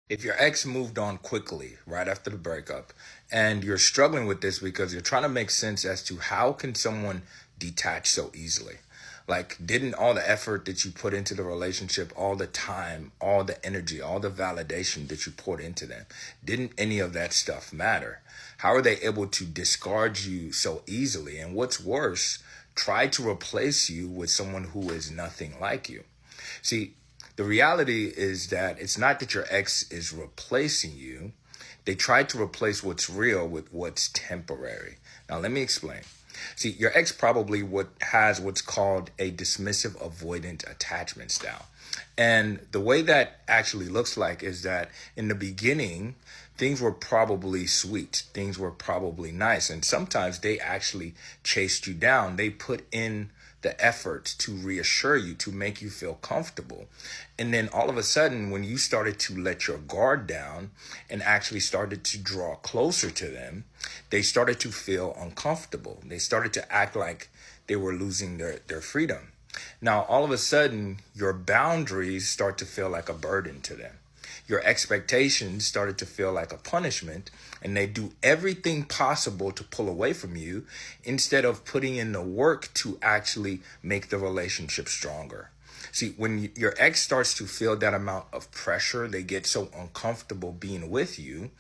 If your ex moved on quickly right after the breakup and you're struggling with this because you're trying to make sense as to how can someone detach so easily? Like, didn't all the effort that you put into the relationship, all the time, all the energy, all the validation that you poured into them, didn't any of that stuff matter? How are they able to discard you so easily? And what's worse, try to replace you with someone who is nothing like you? See, the reality is that it's not that your ex is replacing you. They tried to replace what's real with what's temporary. Now, let me explain. See, your ex probably has what's called a dismissive avoidant attachment style. And the way that actually looks like is that in the beginning, things were probably sweet. Things were probably nice. And sometimes they actually chased you down. They put in the effort to reassure you, to make you feel comfortable. And then all of a sudden, when you started to let your guard down and actually started to draw closer to them, they started to feel uncomfortable. They started to act like they were losing their freedom. Now, all of a sudden, your boundaries start to feel like a burden to them. Your expectations started to feel like a punishment, and they do everything possible to pull away from you instead of putting in the work to actually make the relationship stronger. See, when your ex starts to feel that amount of pressure, they get so uncomfortable being with you.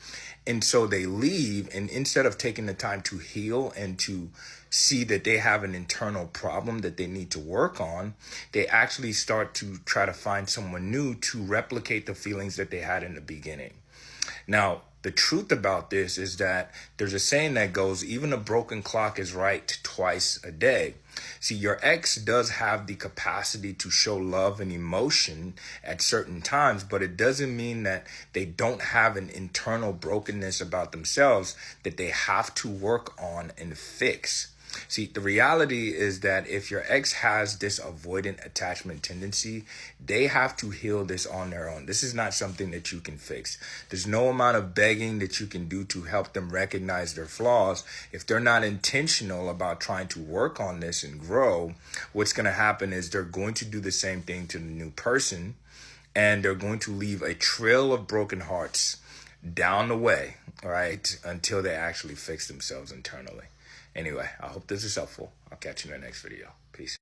And so they leave. And instead of taking the time to heal and to see that they have an internal problem that they need to work on, they actually start to try to find someone new to replicate the feelings that they had in the beginning. Now, the truth about this is that there's a saying that goes, even a broken clock is right twice a day. See, your ex does have the capacity to show love and emotion at certain times, but it doesn't mean that they don't have an internal brokenness about themselves that they have to work on and fix. See, the reality is that if your ex has this avoidant attachment tendency, they have to heal this on their own. This is not something that you can fix. There's no amount of begging that you can do to help them recognize their flaws. If they're not intentional about trying to work on this and grow, what's going to happen is they're going to do the same thing to the new person, and they're going to leave a trail of broken hearts down the way, all right, until they actually fix themselves internally. Anyway, I hope this is helpful. I'll catch you in the next video. Peace.